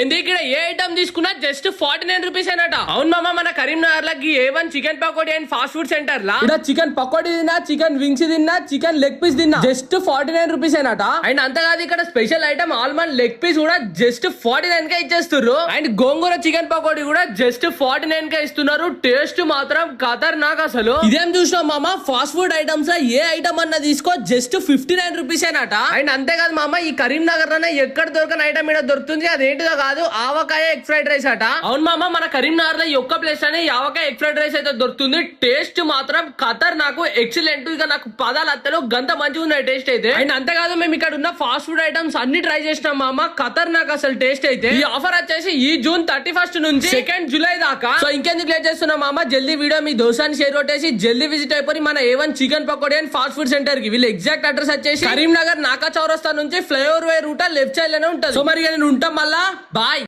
ఎందుకు ఇక్కడ ఏ ఐటమ్ తీసుకున్నా జస్ట్ 49 రూపీస్ అనట. అవును మామ, మన కరీంనగర్ లకి A1 chicken pakodi and fast food centre లా ఇక్కడ చికెన్ పకోడీ తిన్నా, చికెన్ వింగ్స్ తిన్నా, చికెన్ లెగ్ పీస్ తిన్నా జస్ట్ 49 రూపీస్ అనట. అండ్ అంతేకాదు ఇక్కడ special item almond leg piece కూడా జస్ట్ 49 కే ఇచ్చేస్తున్నారు. అండ్ గోంగూర చికెన్ పకోడీ కూడా జస్ట్ 49 కే ఇస్తున్నారు. టేస్ట్ మాత్రం ఖతర్నాక్ అసలు. ఇదేం చూసినాం మామ, ఫాస్ట్ ఫుడ్ ఐటమ్స్ లో ఏ ఐటమ్ అన్న తీసుకో జస్ట్ 59 రూపీస్ అనట. అండ్ అంతేకాదు మామ, ఈ కరీంనగర్ లోనే ఎక్కడ దొరకని ఐటమ్ ఇక్కడ దొరుకుతుంది. అదేంటిదో కాదు, ఆవకాయ ఎగ్ ఫ్రైడ్ రైస్ అట. అవును మామ, మన కరీంనగర్ లో ఈ ఒక్క ప్లేస్ అనే ఆవకాయ ఎగ్ ఫ్రైడ్ రైస్ అయితే దొరుకుతుంది. టేస్ట్ మాత్రం ఖతర్నాక్ ఎక్సలెంట్. ఇక నాకు పదాలు అత్తలు గంత మంచిగా ఉన్నాయి టేస్ట్ అయితే. అండ్ అంతేకాదు మేము ఇక్కడ ఉన్న ఫాస్ట్ ఫుడ్ ఐటమ్స్ అన్ని ట్రై చేసినాం మామ, ఖతర్నాక్ అసలు టేస్ట్ అయితే. ఈ ఆఫర్ వచ్చేసి ఈ జూన్ 31 నుంచి 2 జూలై దాకా. సో ఇంకెందుకు లేట్ చేస్తున్నాం మామ, జల్దీ వీడియో మీ దోస్తాన్ని షేర్ కొట్టేసి జల్దీ విజిట్ అయిపోయి మన A1 chicken pakodi and fast food centre కి. వీళ్ళ ఎగ్జాక్ట్ అడ్రస్ వచ్చేసి కరీంనగర్ నాకా చౌరస్తా నుంచి flyover way route left side లోనే ఉంటుంది. సో మరి నేను ఉంటాం మళ్ళా. బాయ్.